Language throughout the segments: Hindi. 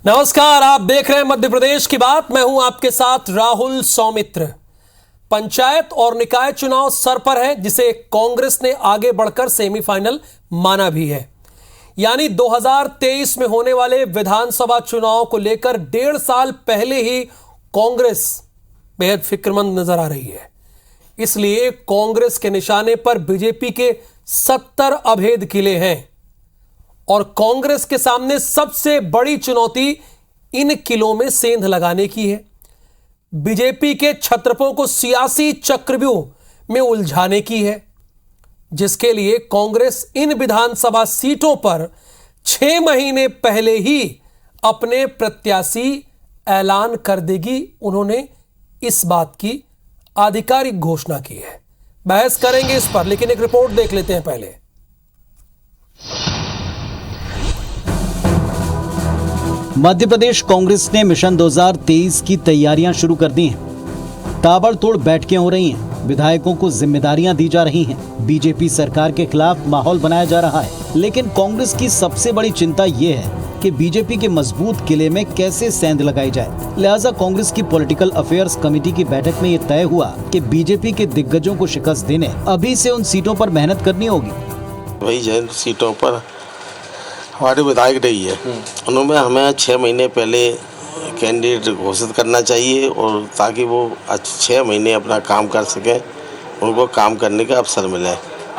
नमस्कार, आप देख रहे हैं मध्य प्रदेश की बात। मैं हूं आपके साथ राहुल सौमित्र। पंचायत और निकाय चुनाव सर पर है, जिसे कांग्रेस ने आगे बढ़कर सेमीफाइनल माना भी है। यानी 2023 में होने वाले विधानसभा चुनाव को लेकर 1.5 साल पहले ही कांग्रेस बेहद फिक्रमंद नजर आ रही है। इसलिए कांग्रेस के निशाने पर बीजेपी के 70 अभेद किले हैं और कांग्रेस के सामने सबसे बड़ी चुनौती इन किलों में सेंध लगाने की है। बीजेपी के छत्रपों को सियासी चक्रव्यूह में उलझाने की है, जिसके लिए कांग्रेस इन विधानसभा सीटों पर 6 महीने पहले ही अपने प्रत्याशी ऐलान कर देगी। उन्होंने इस बात की आधिकारिक घोषणा की है। बहस करेंगे इस पर, लेकिन एक रिपोर्ट देख लेते हैं पहले। मध्य प्रदेश कांग्रेस ने मिशन 2023 की तैयारियां शुरू कर दी हैं। ताबड़तोड़ बैठकें हो रही हैं, विधायकों को जिम्मेदारियां दी जा रही हैं, बीजेपी सरकार के खिलाफ माहौल बनाया जा रहा है। लेकिन कांग्रेस की सबसे बड़ी चिंता ये है कि बीजेपी के मजबूत किले में कैसे सेंध लगाई जाए। लिहाजा कांग्रेस की पॉलिटिकल अफेयर्स कमेटी की बैठक में ये तय हुआ कि बीजेपी के दिग्गजों को शिकस्त देने अभी से उन सीटों पर मेहनत करनी होगी। वही जिन सीटों पर हमारे विधायक रही है, उन्होंने हमें 6 महीने पहले कैंडिडेट घोषित करना चाहिए, और ताकि वो 6 महीने अपना काम कर सकें, उनको काम करने का अवसर मिले।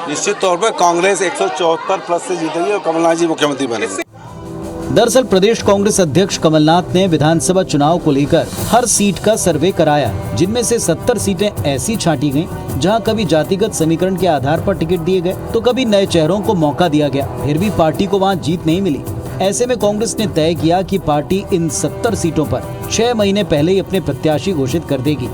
निश्चित तौर पर कांग्रेस 174 प्लस से जीतेगी और कमलनाथ जी मुख्यमंत्री बनेंगे। दरअसल प्रदेश कांग्रेस अध्यक्ष कमलनाथ ने विधानसभा चुनाव को लेकर हर सीट का सर्वे कराया, जिनमें से 70 सीटें ऐसी छांटी गईं जहां कभी जातिगत समीकरण के आधार पर टिकट दिए गए तो कभी नए चेहरों को मौका दिया गया। फिर भी पार्टी को वहां जीत नहीं मिली। ऐसे में कांग्रेस ने तय किया कि पार्टी इन 70 सीटों पर 6 महीने पहले ही अपने प्रत्याशी घोषित कर देगी।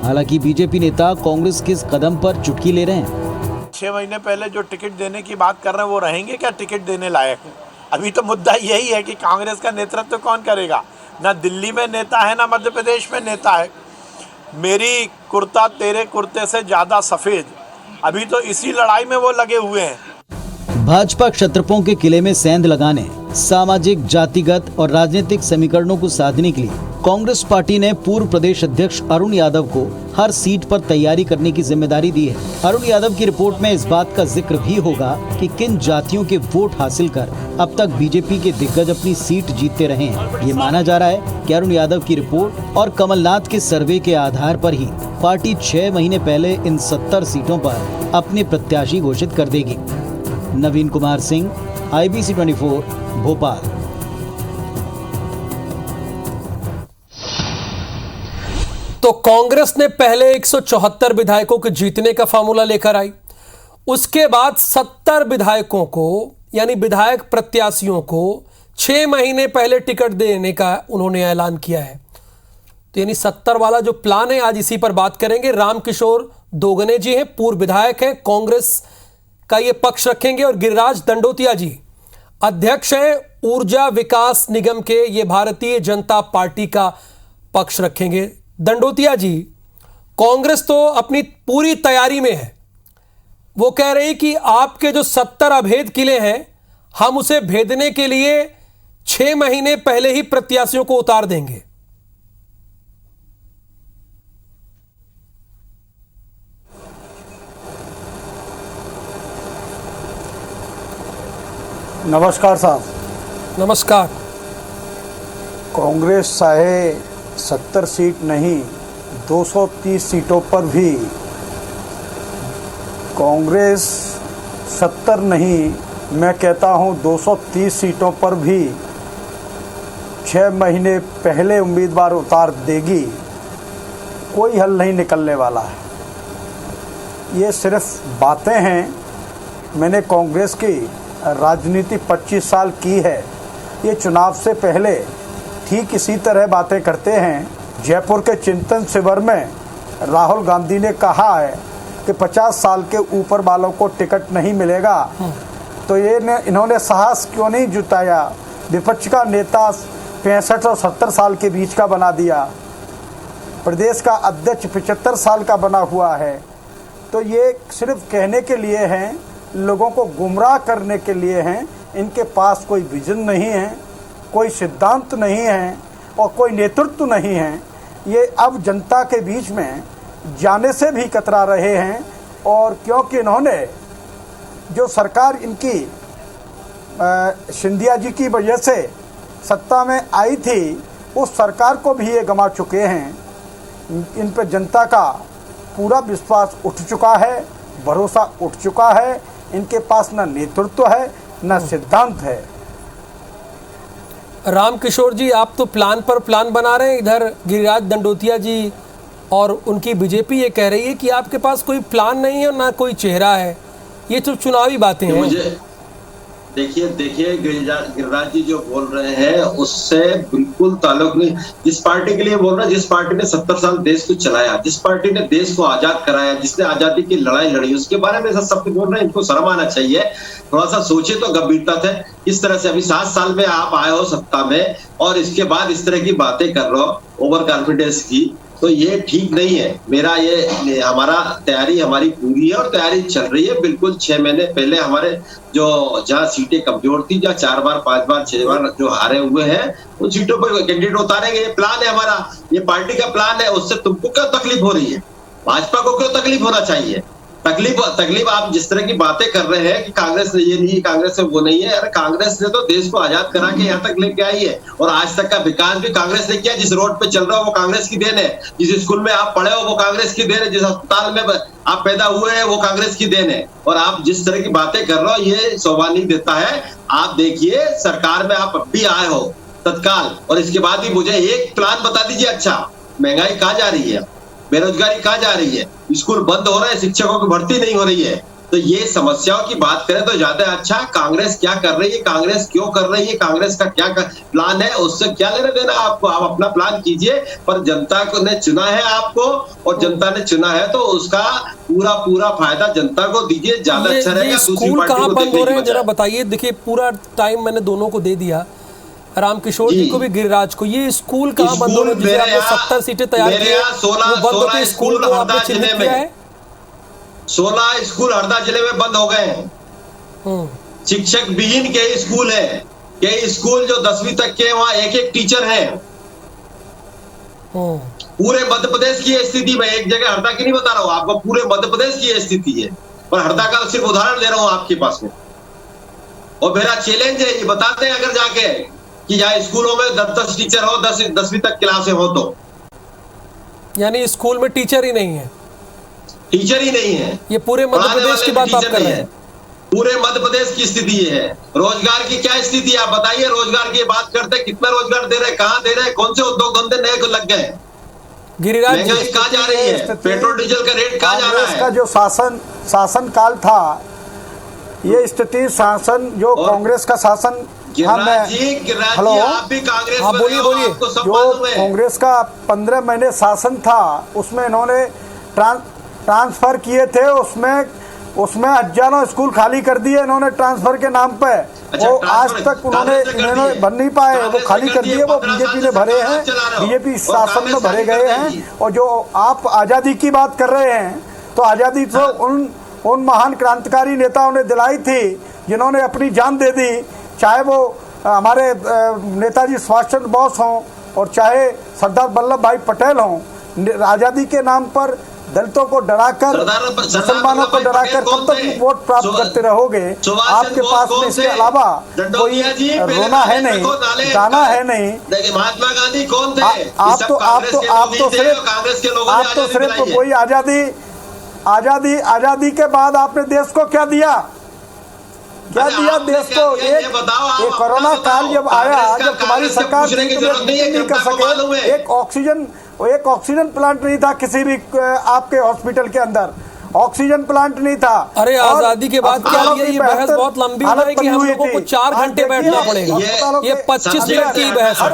हालांकि बीजेपी नेता कांग्रेस के इस कदम पर चुटकी ले रहे हैं। 6 महीने पहले जो टिकट देने की बात कर रहे हैं, वो रहेंगे क्या टिकट देने लायक? अभी तो मुद्दा यही है कि कांग्रेस का नेतृत्व कौन करेगा। ना दिल्ली में नेता है, ना मध्य प्रदेश में नेता है। मेरी कुर्ता तेरे कुर्ते से ज्यादा सफेद, अभी तो इसी लड़ाई में वो लगे हुए हैं। भाजपा क्षत्रपों के किले में सेंध लगाने, सामाजिक, जातिगत और राजनीतिक समीकरणों को साधने के लिए कांग्रेस पार्टी ने पूर्व प्रदेश अध्यक्ष अरुण यादव को हर सीट पर तैयारी करने की जिम्मेदारी दी है। अरुण यादव की रिपोर्ट में इस बात का जिक्र भी होगा कि किन जातियों के वोट हासिल कर अब तक बीजेपी के दिग्गज अपनी सीट जीतते रहे हैं। ये माना जा रहा है कि अरुण यादव की रिपोर्ट और कमलनाथ के सर्वे के आधार पर ही पार्टी 6 महीने पहले इन 70 सीटों पर अपने प्रत्याशी घोषित कर देगी। नवीन कुमार सिंह, IBC 24, भोपाल। तो कांग्रेस ने पहले 174 विधायकों के जीतने का फार्मूला लेकर आई। उसके बाद 70 विधायकों को, यानी विधायक प्रत्याशियों को 6 महीने पहले टिकट देने का उन्होंने ऐलान किया है। तो यानी 70 वाला जो प्लान है, आज इसी पर बात करेंगे। रामकिशोर दोगने जी हैं, पूर्व विधायक हैं, कांग्रेस का ये पक्ष रखेंगे। और गिरिराज दंडोतिया जी अध्यक्ष हैं ऊर्जा विकास निगम के, ये भारतीय जनता पार्टी का पक्ष रखेंगे। दंडोतिया जी, कांग्रेस तो अपनी पूरी तैयारी में है। वो कह रही कि आपके जो 70 अभेद किले हैं, हम उसे भेदने के लिए 6 महीने पहले ही प्रत्याशियों को उतार देंगे। नमस्कार साहब। नमस्कार। कांग्रेस चाहे 70 सीट नहीं, 230 सीटों पर भी, कांग्रेस 70 नहीं, मैं कहता हूं 230 सीटों पर भी 6 महीने पहले उम्मीदवार उतार देगी। कोई हल नहीं निकलने वाला है। ये सिर्फ बातें हैं। मैंने कांग्रेस की राजनीति 25 साल की है। ये चुनाव से पहले ठीक इसी तरह बातें करते हैं। जयपुर के चिंतन शिविर में राहुल गांधी ने कहा है कि 50 साल के ऊपर वालों को टिकट नहीं मिलेगा, तो इन्होंने साहस क्यों नहीं जुटाया? विपक्ष का नेता 65 और 70 साल के बीच का बना दिया। प्रदेश का अध्यक्ष 75 साल का बना हुआ है। तो ये सिर्फ कहने के लिए हैं, लोगों को गुमराह करने के लिए हैं। इनके पास कोई विजन नहीं है, कोई सिद्धांत नहीं है और कोई नेतृत्व नहीं है, ये अब जनता के बीच में जाने से भी कतरा रहे हैं। और क्योंकि इन्होंने जो सरकार इनकी सिंधिया जी की वजह से सत्ता में आई थी, उस सरकार को भी ये गंवा चुके हैं। इन पर जनता का पूरा विश्वास उठ चुका है, भरोसा उठ चुका है। इनके पास न नेतृत्व है न सिद्धांत है। रामकिशोर जी, आप तो प्लान पर प्लान बना रहे हैं। इधर गिरिराज दंडोतिया जी और उनकी बीजेपी ये कह रही है कि आपके पास कोई प्लान नहीं है और ना कोई चेहरा है। ये तो चुनावी बातें हैं। मुझे देखिए गिरिराज जी जो बोल रहे हैं उससे बिल्कुल ताल्लुक नहीं। जिस पार्टी के लिए बोल रहे हैं, जिस पार्टी ने 70 साल देश को चलाया, जिस पार्टी ने देश को आजाद कराया, जिसने आजादी की लड़ाई लड़ी, उसके बारे में सब बोल रहे हैं। इनको शर्म आना चाहिए। थोड़ा सा सोचे तो गंभीरता से। इस तरह से अभी 7 साल में आप आए हो सत्ता में और इसके बाद इस तरह की बातें कर रहे हो ओवर कॉन्फिडेंस की, तो ये ठीक नहीं है। मेरा ये हमारा तैयारी हमारी पूरी है और तैयारी चल रही है बिल्कुल। 6 महीने पहले हमारे जो जहाँ सीटें कमजोर थी, जहाँ 4 बार 5 बार 6 बार जो हारे हुए हैं, उन सीटों पर कैंडिडेट उतारेंगे। ये प्लान है हमारा, ये पार्टी का प्लान है। उससे तुमको क्यों तकलीफ हो रही है? भाजपा को क्यों तकलीफ होना चाहिए? तकलीफ आप जिस तरह की बातें कर रहे हैं कि कांग्रेस ने ये नहीं, कांग्रेस में वो नहीं है। अरे कांग्रेस ने तो देश को आजाद करा के यहाँ तक लेके आई है और आज तक का विकास भी कांग्रेस ने किया। जिस रोड पे चल रहा हो वो कांग्रेस की देन है, जिस स्कूल में आप पढ़े हो वो कांग्रेस की देन है, जिस अस्पताल में आप पैदा हुए हैं वो कांग्रेस की देन है। और आप जिस तरह की बातें कर रहे हो ये शोभा नहीं देता है। आप देखिए सरकार में आप भी आए हो तत्काल, और इसके बाद भी मुझे एक प्लान बता दीजिए। अच्छा, महंगाई कहाँ जा रही है? बेरोजगारी कहाँ जा रही है? स्कूल बंद हो रहे हैं, शिक्षकों की भर्ती नहीं हो रही है। तो ये समस्याओं की बात करें तो ज्यादा अच्छा। कांग्रेस क्या कर रही है, कांग्रेस क्यों कर रही है, कांग्रेस का क्या प्लान है, उससे क्या लेना देना आपको? आप अपना प्लान कीजिए। पर जनता को ने चुना है आपको, और जनता ने चुना है तो उसका पूरा फायदा जनता को दीजिए, ज्यादा अच्छा रहेगा। स्कूल कहाँ बंद हो रहे हैं जरा बताइए। देखिए पूरा टाइम मैंने दोनों को दे दिया, रामकिशोर जी को भी गिरिराज को। ये स्कूल कहाँ बंद हो रहे हैं जिसे आपने 70 सीटें तैयार की है? 16 स्कूल हरदा जिले में, 16 स्कूल हरदा जिले में बंद हो गए हैं। शिक्षक विहीन के स्कूल है, कई स्कूल जो 10वीं तक के, वहाँ एक टीचर है। पूरे मध्य प्रदेश की स्थिति में, एक जगह हरदा की नहीं बता रहा हूँ आपको, पूरे मध्य प्रदेश की स्थिति है। पर हरदा का सिर्फ उदाहरण दे रहा हूँ आपके पास में। और मेरा चैलेंज है, ये बताते हैं अगर जाके कि यहाँ स्कूलों में 10 टीचर हो, 10वीं तक क्लासे हो तो। यानी स्कूल में टीचर ही नहीं है? टीचर ही नहीं है। ये पूरे मध्य प्रदेश की बात आप कर रहे हैं? पूरे मध्य प्रदेश की स्थिति ये है। रोजगार की क्या स्थिति है आप बताइए। रोजगार की बात करते, कितना रोजगार दे रहे, कहाँ दे रहे, कौन से उद्योग धंधे नए को लग गए? गिरिराज महंगाई कहाँ जा रही है? पेट्रोल डीजल का रेट कहाँ जा रहा है? का जो शासन काल था, ये स्थिति शासन जो कांग्रेस का शासन, गिरिराज जी आप भी कांग्रेस में बोलिए जो कांग्रेस का 15 महीने शासन था, उसमें इन्होंने ट्रांसफर किए थे। उसमें हजारों स्कूल खाली कर दिए इन्होंने ट्रांसफर के नाम पे। वो आज तक उन्होंने भर नहीं पाए, वो खाली कर दिए। वो बीजेपी ने भरे हैं, बीजेपी शासन में भरे गए हैं। और जो आप आज़ादी की बात कर रहे हैं, तो आज़ादी तो उन महान क्रांतिकारी नेताओं ने दिलाई थी जिन्होंने अपनी जान दे दी। चाहे वो हमारे नेताजी सुभाष चंद्र बोस हों और चाहे सरदार वल्लभ भाई पटेल हों। आज़ादी के नाम पर दलितों को डराकर, मुसलमानों को डराकर कब तक वोट प्राप्त करते रहोगे? आपके पास में इसके अलावा कोई रोना है नहीं, गाना है नहीं। महात्मा गांधी कौन थे? आप तो सिर्फ कोई आजादी के बाद आपने देश को क्या दिया? क्या दिया देश को? एक कोरोना काल जब आया, जब तुम्हारी सरकार नहीं कर सके, एक ऑक्सीजन प्लांट नहीं था किसी भी आपके हॉस्पिटल के अंदर, ऑक्सीजन प्लांट नहीं था। अरे आजादी के बाद क्या लिया? ये बहस बहुत लंबी है कि हम लोगों को 4 घंटे बैठना पड़ेगा। ये 25 मिनट की बहस है।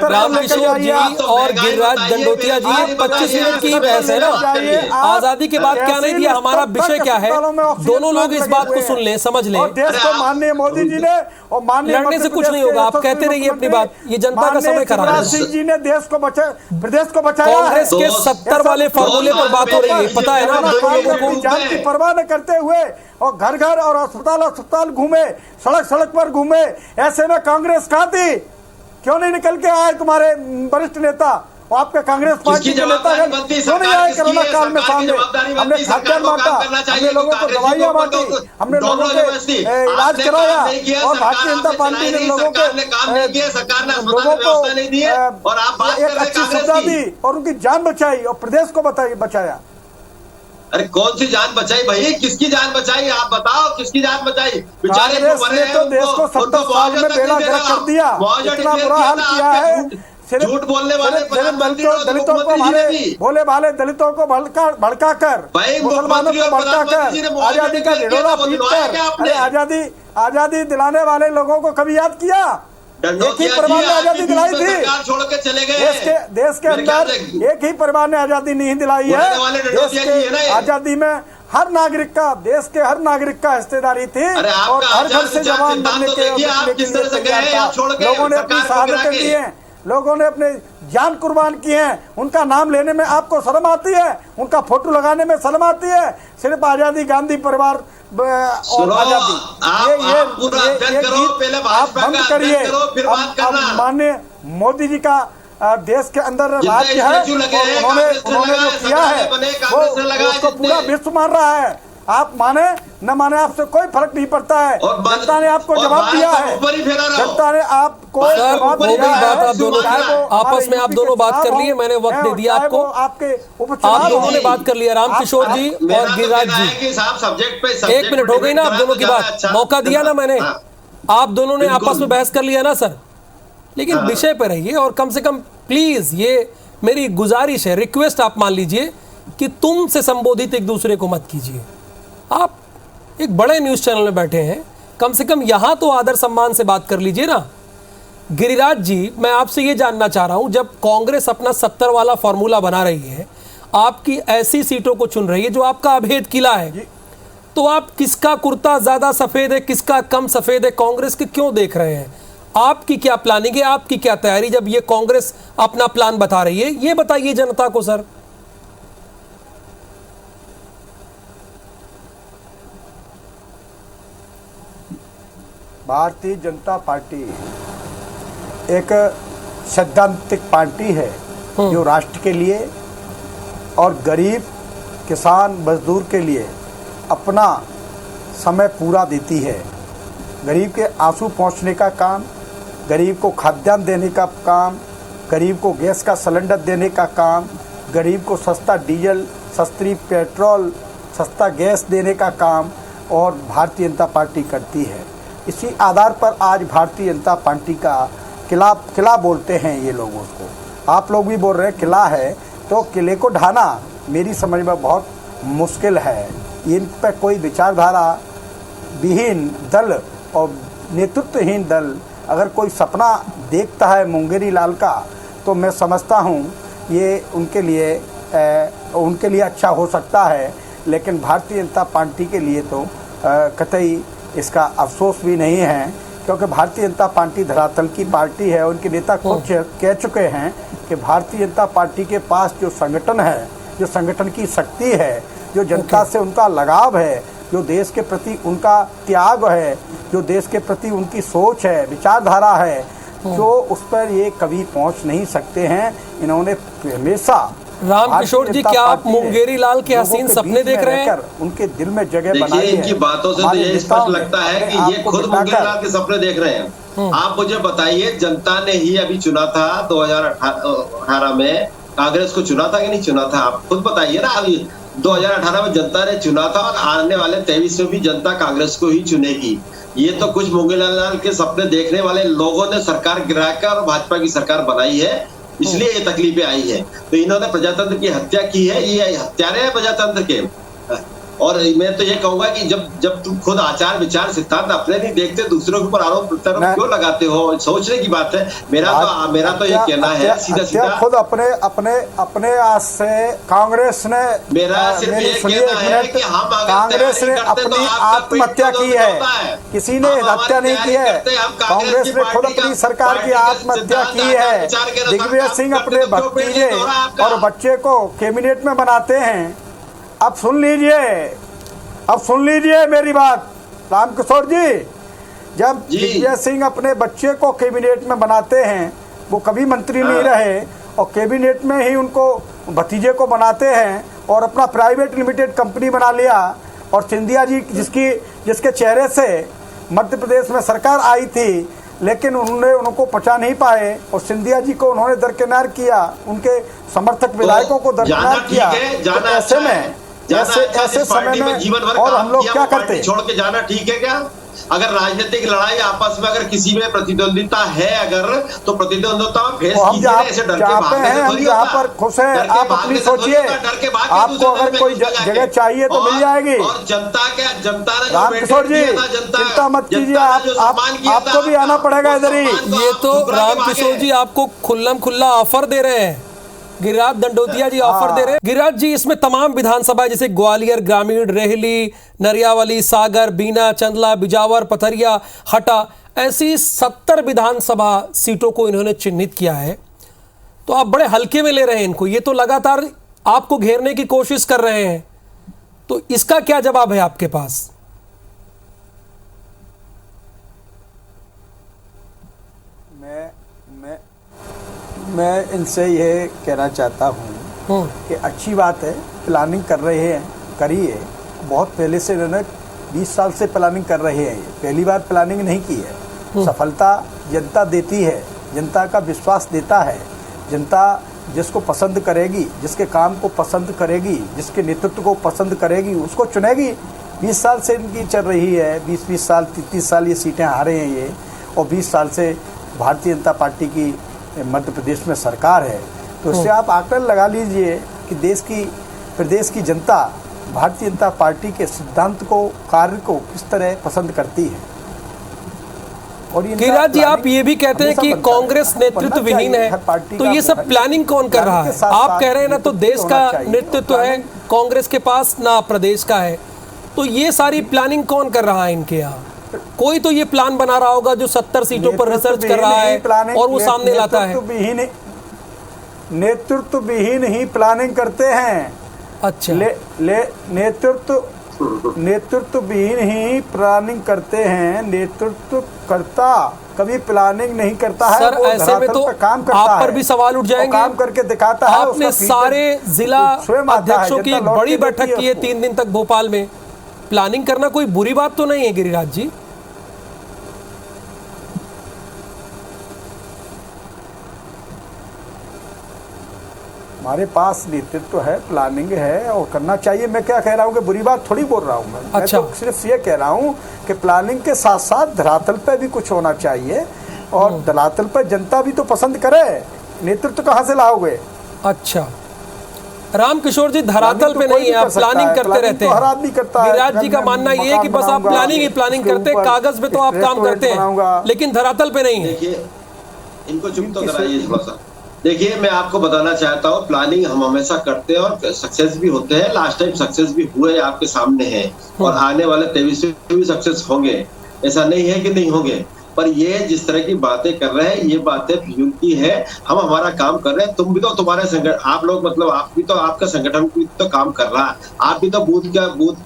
रामकिशोर जी और गिरिराज दंडोतिया जी, ये 25 मिनट की बहस है ना। आजादी के बाद क्या नहीं दिया, हमारा विषय क्या है? दोनों लोग इस बात को सुन लें, समझ लें। देश को माननीय मोदी जी ने और माननीय लड़ने से कुछ नहीं होगा। आप कहते रहिए अपनी बात, ये जनता का समय खराब है। सिंह जी ने देश को बचाया। कांग्रेस के 70 वाले फॉर्मूले पर बात हो रही है, पता है ना? आप दोनों लोगों को अपनी जान की परवाह न करते हुए और घर घर और अस्पताल घूमे, सड़क पर घूमे, ऐसे में कांग्रेस कहाँ थी? क्यों नहीं निकल के आए तुम्हारे वरिष्ठ नेता और आपके कांग्रेस पार्टी के नेता क्यों नहीं आए कोरोना काल में सामने? हमने खाद्यान्न बांटा, हमने लोगों को दवाइयां बांटी, हमने लोगों के इलाज कराया और भारतीय जनता पार्टी ने लोगों को एक अच्छी सुविधा दी और उनकी जान बचाई और प्रदेश को बचाया। अरे कौन सी जान बचाई भाई? किसकी जान बचाई? आप बताओ किसकी जान बचाई? बेचारे तो देश को 70 साल में बेड़ा गर्क कर दिया, इतना बुरा हाल किया है। झूठ बोलने वाले दलितों को हमारे भोले भाले दलितों को भड़का कर, मुसलमानों को भड़का कर, आजादी का ढिढोरा पीट कर, आजादी दिलाने वाले लोगों को कभी याद किया? एक ही परिवार ने आजादी दिलाई थी छोड़ के चले गए। देश के अंदर एक ही परिवार ने आजादी नहीं दिलाई है। देश के आजादी में हर नागरिक का, देश के हर नागरिक का हिस्सेदारी थी और हर घर से जवान बनने के लिए तैयार था। लोगों ने अपनी शहादतें दी हैं, लोगों ने अपने जान कुर्बान किए हैं। उनका नाम लेने में आपको शर्म आती है? उनका फोटो लगाने में शर्म आती है? सिर्फ आजादी, गांधी परिवार और आजादी, ये गीत आप बंद करिए। अब माननीय मोदी जी का देश के अंदर राज्य है, उन्होंने जो किया है वो उसको पूरा विश्व मान रहा है। आप माने न माने आपसे कोई फर्क नहीं पड़ता है। जनता ने आपको जवाब दिया है, जनता ने आपको जवाब दिया है। आप दोनों आपस में आप दोनों बात कर लिए, मैंने वक्त दे दिया आपको, आपके आप दोनों ने बात कर लिया, रामकिशोर जी और गिरिराज जी। 1 मिनट हो गई ना आप दोनों की बात, मौका दिया ना मैंने, आप दोनों ने आपस में बहस कर लिया ना सर। लेकिन विषय पर रहिए और कम से कम प्लीज, ये मेरी गुजारिश है, रिक्वेस्ट आप मान लीजिए कि तुम से संबोधित एक दूसरे को मत कीजिए। आप एक बड़े न्यूज़ चैनल में बैठे हैं, कम से कम यहां तो आदर सम्मान से बात कर लीजिए ना। गिरिराज जी, मैं आपसे ये जानना चाह रहा हूं, जब कांग्रेस अपना 70 वाला फॉर्मूला बना रही है, आपकी ऐसी सीटों को चुन रही है जो आपका अभेद किला है, तो आप किसका कुर्ता ज्यादा सफेद है, किसका कम सफेद है, कांग्रेस के क्यों देख रहे हैं? आपकी क्या प्लानिंग है, आपकी क्या तैयारी जब ये कांग्रेस अपना प्लान बता रही है? ये बताइए जनता को सर। भारतीय जनता पार्टी एक सैद्धांतिक पार्टी है जो राष्ट्र के लिए और गरीब, किसान, मजदूर के लिए अपना समय पूरा देती है। गरीब के आंसू पहुंचने का काम, गरीब को खाद्यान्न देने का काम, गरीब को गैस का सिलेंडर देने का काम, गरीब को सस्ता डीजल, सस्ती पेट्रोल, सस्ता गैस देने का काम और भारतीय जनता पार्टी करती है। इसी आधार पर आज भारतीय जनता पार्टी का किला बोलते हैं ये लोग उसको। आप लोग भी बोल रहे हैं किला है, तो किले को ढाना मेरी समझ में बहुत मुश्किल है। इन पर कोई विचारधारा विहीन दल और नेतृत्वहीन दल अगर कोई सपना देखता है मुंगेरी लाल का, तो मैं समझता हूँ ये उनके लिए अच्छा हो सकता है, लेकिन भारतीय जनता पार्टी के लिए तो कतई इसका अफसोस भी नहीं है, क्योंकि भारतीय जनता पार्टी धरातल की पार्टी है। उनके नेता खुद कह चुके हैं कि भारतीय जनता पार्टी के पास जो संगठन है, जो संगठन की शक्ति है, जो जनता से उनका लगाव है, जो देश के प्रति उनका त्याग है, जो देश के प्रति उनकी सोच है, विचारधारा है, जो उस पर ये कभी पहुंच नहीं सकते हैं। इन्होंने हमेशा रामकिशोर जी, क्या आप मुंगेरी लाल के हसीन सपने देख रहे हैं? उनके दिल में जगह बनाई है। इनकी बातों से तो ये स्पष्ट लगता है कि ये खुद मुंगेरी लाल के सपने देख रहे हैं। आप मुझे बताइए, जनता ने ही अभी चुना था 2018 में, कांग्रेस को चुना था कि नहीं चुना था? आप खुद बताइए ना। अभी 2018 में जनता ने चुना था और आने वाले 23 में भी जनता कांग्रेस को ही चुनेगी। ये तो कुछ मुंगेरी लाल के सपने देखने वाले लोगों ने सरकार गिराकर और भाजपा की सरकार बनाई है, इसलिए ये तकलीफें आई है। तो इन्होंने प्रजातंत्र की हत्या की है, ये हत्यारे हैं प्रजातंत्र के। और मैं तो ये कहूंगा कि जब तुम खुद आचार विचार सिद्धांत अपने नहीं देखते, दूसरों के ऊपर आरोप प्रत्यारोप क्यों लगाते हो? सोचने की बात है। मेरा तो ये कहना है सीधा खुद अपने आज से कांग्रेस ने, मेरा सिर्फ ये कहना है कि हम कांग्रेस ने अपनी आत्महत्या की है, किसी ने हत्या नहीं की है। कांग्रेस ने खुद अपनी सरकार की आत्महत्या की है। दिग्विजय सिंह अपने भतीजे और बच्चे को कैबिनेट में बनाते हैं। अब सुन लीजिए मेरी बात रामकिशोर जी। जब दिग्विजय सिंह अपने बच्चे को कैबिनेट में बनाते हैं, वो कभी मंत्री नहीं रहे और कैबिनेट में ही उनको भतीजे को बनाते हैं और अपना प्राइवेट लिमिटेड कंपनी बना लिया। और सिंधिया जी जिसके चेहरे से मध्य प्रदेश में सरकार आई थी, लेकिन उनको पचा नहीं पाए और सिंधिया जी को उन्होंने दरकिनार किया, उनके समर्थक विधायकों को दरकिनार किया। तो ऐसे में ऐसे समय में और हम लोग क्या करते? छोड़ के जाना ठीक है क्या? अगर राजनीतिक लड़ाई आपस में अगर किसी में प्रतिद्वंदिता है अगर, तो प्रतिद्वंदिता में फेस कीजिए, ऐसे डर के भागने से थोड़ी होता। जहाँ पर खुश है आप अपनी सोचिए, आपको अगर कोई जगह चाहिए तो मिल जाएगी। और जनता ने रामकिशोर जी चिंता मत कीजिए, आपको भी आना पड़ेगा इधर ही। ये तो रामकिशोर जी आपको खुल्ला ऑफर दे रहे हैं, गिरिराज दंडोतिया जी ऑफर दे रहे हैं। गिरिराज जी, इसमें तमाम विधानसभा जैसे ग्वालियर ग्रामीण, रेहली, नरियावली, सागर, बीना, चंदला, बिजावर, पथरिया, हटा, ऐसी 70 विधानसभा सीटों को इन्होंने चिन्हित किया है। तो आप बड़े हल्के में ले रहे हैं इनको, ये तो लगातार आपको घेरने की कोशिश कर रहे हैं। तो इसका क्या जवाब है आपके पास? मैं इनसे ये कहना चाहता हूँ कि अच्छी बात है, प्लानिंग कर रहे हैं, करिए। बहुत पहले से इन्होंने 20 साल से प्लानिंग कर रहे हैं, पहली बार प्लानिंग नहीं की है। सफलता जनता देती है, जनता का विश्वास देता है। जनता जिसको पसंद करेगी, जिसके काम को पसंद करेगी, जिसके नेतृत्व को पसंद करेगी, उसको चुनेगी। 20 साल से इनकी चल रही है, 20 साल 30 साल ये सीटें हारे हैं ये, और 20 साल से भारतीय जनता पार्टी की मध्य प्रदेश में सरकार है। तो इससे आप आकलन लगा लीजिए कि प्रदेश की जनता भारतीय जनता पार्टी के सिद्धांत को, कार्य को किस तरह पसंद करती है। और गिरिराज जी, आप ये भी कहते हैं कि कांग्रेस नेतृत्व विहीन है, तो ये सब प्लानिंग कौन कर रहा है? आप कह रहे हैं ना, तो देश का नेतृत्व है कांग्रेस के पास, ना प्रदेश का है, तो ये सारी प्लानिंग कौन कर रहा है इनके यहाँ? कोई तो ये प्लान बना रहा होगा जो 70 सीटों पर रिसर्च कर रहा है और वो सामने लाता है। नेतृत्व विहीन ही प्लानिंग करते हैं। अच्छा, नेतृत्व विहीन ही प्लानिंग करते हैं। नेतृत्व करता कभी प्लानिंग नहीं करता है। सर, ऐसे में तो काम करता आप पर भी सवाल उठ जाएंगे। काम करके दिखाता है। आपने सारे जिला अध्यक्षों की एक बड़ी बैठक की है 3 दिन तक भोपाल में। प्लानिंग करना कोई बुरी बात तो नहीं है गिरिराज जी? हमारे पास नेतृत्व है, प्लानिंग है और करना चाहिए। मैं क्या कह रहा हूँ कि बुरी बात थोड़ी बोल रहा हूँ मैं। अच्छा। मैं तो सिर्फ ये कह रहा हूँ कि प्लानिंग के साथ साथ धरातल पे भी कुछ होना चाहिए और धरातल पे जनता भी तो पसंद करे। नेतृत्व कहाँ से लाओगे? अच्छा रामकिशोर जी, धरातल पे नहीं है, आप प्लानिंग करते रहते हैं। हर आदमी करता है। गिरिराज जी का मानना ये है कि बस आप प्लानिंग ही प्लानिंग करते हैं, कागज पे तो आप काम करते हैं लेकिन धरातल पे नहीं है। देखिए, इनको चुप तो कराइए थोड़ा सा। देखिए, मैं आपको बताना चाहता हूँ, प्लानिंग हम हमेशा करते हैं और सक्सेस भी होते हैं। लास्ट टाइम सक्सेस भी हुए, आपके सामने है, और आने वाले 23 में भी सक्सेस होंगे। ऐसा नहीं है कि नहीं होंगे, पर ये जिस तरह की बातें कर रहे हैं, ये बातें फिजूल की है। हम हमारा काम कर रहे हैं, तुम भी तो तुम्हारे संगठन, आप लोग मतलब आप भी तो, आपका संगठन भी तो काम कर रहा है, आप भी तो बूथ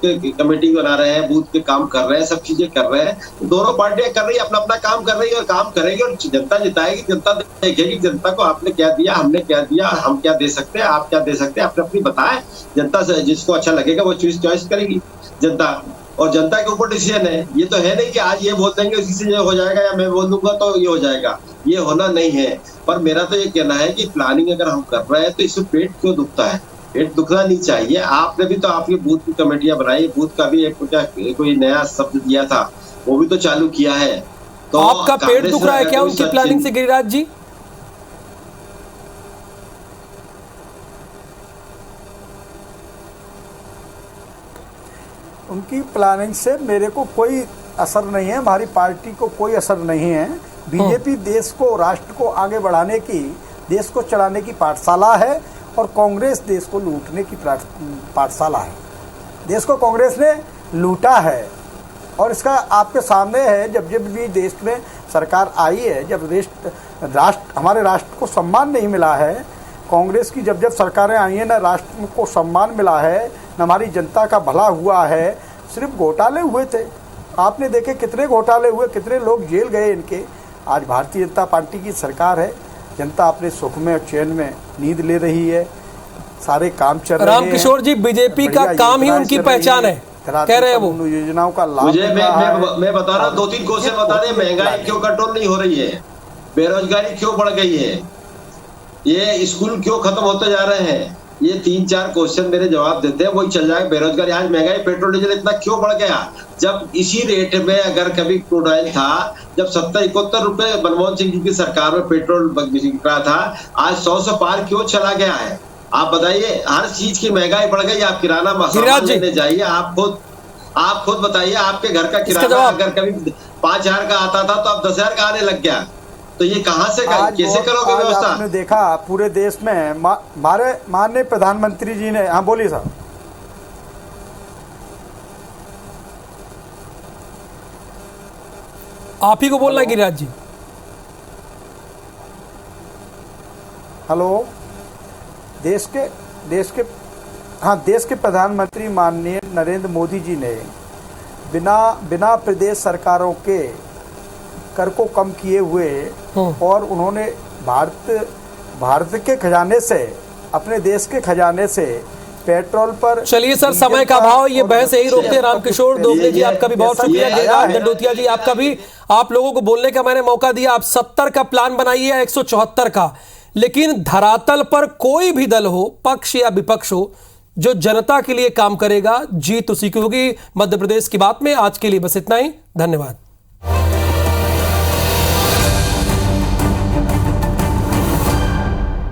के कमेटी बना रहे हैं, बूथ के काम कर रहे हैं, सब चीजें कर रहे हैं। दोनों पार्टियां कर रही है, अपना अपना काम कर रही है और काम करेगी और जनता जिताएगी। जनता देखेगी जनता को आपने क्या दिया, हमने क्या दिया, हम क्या दे सकते हैं, आप क्या दे सकते हैं, अपने अपनी बताएं। जनता से जिसको अच्छा लगेगा वो चॉइस करेगी जनता, और जनता के ऊपर डिसीजन है। ये तो है नहीं कि आज ये बोल देंगे इसी से ये हो जाएगा या मैं बोल दूंगा तो ये हो जाएगा, ये होना नहीं है। पर मेरा तो ये कहना है कि प्लानिंग अगर हम कर रहे हैं तो इसमें पेट क्यों दुखता है? पेट दुखना नहीं चाहिए। आपने भी तो आपकी बूथ की कमेटियां बनाई, बूथ का भी एक कोई नया शब्द दिया था, वो भी तो चालू किया है। तो आपका पेट दुख रहा है क्या उनकी प्लानिंग से गिरिराज जी? उनकी प्लानिंग से मेरे को कोई असर नहीं है, हमारी पार्टी को कोई असर नहीं है। बीजेपी देश को, राष्ट्र को आगे बढ़ाने की, देश को चलाने की पाठशाला है और कांग्रेस देश को लूटने की पाठशाला है। देश को कांग्रेस ने लूटा है और इसका आपके सामने है। जब जब भी देश में सरकार आई है, जब हमारे राष्ट्र को सम्मान नहीं मिला है, कांग्रेस की जब जब सरकारें आई हैं, ना राष्ट्र को सम्मान मिला है, न हमारी जनता का भला हुआ है, सिर्फ घोटाले हुए थे। आपने देखे कितने घोटाले हुए, कितने लोग जेल गए इनके। आज भारतीय जनता पार्टी की सरकार है, जनता अपने सुख में और चैन में नींद ले रही है, सारे काम चल रहे हैं। रामकिशोर जी, बीजेपी का काम ही उनकी पहचान है, कह रहे हैं वो। योजनाओं का लाभ मुझे मैं बता रहा हूँ, 2-3 क्वेश्चन बता दें। महंगाई क्यों कंट्रोल नहीं हो रही है? बेरोजगारी क्यों बढ़ गई है? ये स्कूल क्यों खत्म होते जा रहे हैं? ये 3-4 क्वेश्चन मेरे जवाब देते हैं, वही चल जाएगा। बेरोजगारी, आज महंगाई पेट्रोल डीजल इतना क्यों बढ़ गया? जब इसी रेट में अगर कभी क्रूड ऑयल था, जब 70-71 रुपए मनमोहन सिंह जी की सरकार में पेट्रोल बिक रहा था, आज 100 से पार क्यों चला गया है? आप बताइए। हर चीज की महंगाई बढ़ गई। आप किराना सामान लेने जाइए, आप खुद बताइए। आपके घर का किराना अगर कभी 5,000 का आता था तो अब 10,000 का आने लग गया। तो ये कहां से कैसे करोगे व्यवस्था? आपने देखा पूरे देश में हमारे माननीय प्रधानमंत्री जी ने, हाँ बोलिए साहब। आप ही को बोलना है गिरिराज जी। हेलो। देश के प्रधानमंत्री माननीय नरेंद्र मोदी जी ने बिना प्रदेश सरकारों के कर को कम किए हुए, और उन्होंने भारत के खजाने से, अपने देश के खजाने से पेट्रोल पर। चलिए सर, समय का अभाव, ये बहस यही रोकते हैं। रामकिशोर दोगले जी आपका भी बहुत शुक्रिया। गिरिराज दंडोतिया जी आपका भी, आप लोगों को बोलने का मैंने मौका दिया। आप 70 का प्लान बनाइए या 174 का, लेकिन धरातल पर कोई भी दल हो, पक्ष या विपक्ष हो, जो जनता के लिए काम करेगा, जीत उसी की होगी। मध्य प्रदेश की बात में आज के लिए बस इतना ही। धन्यवाद।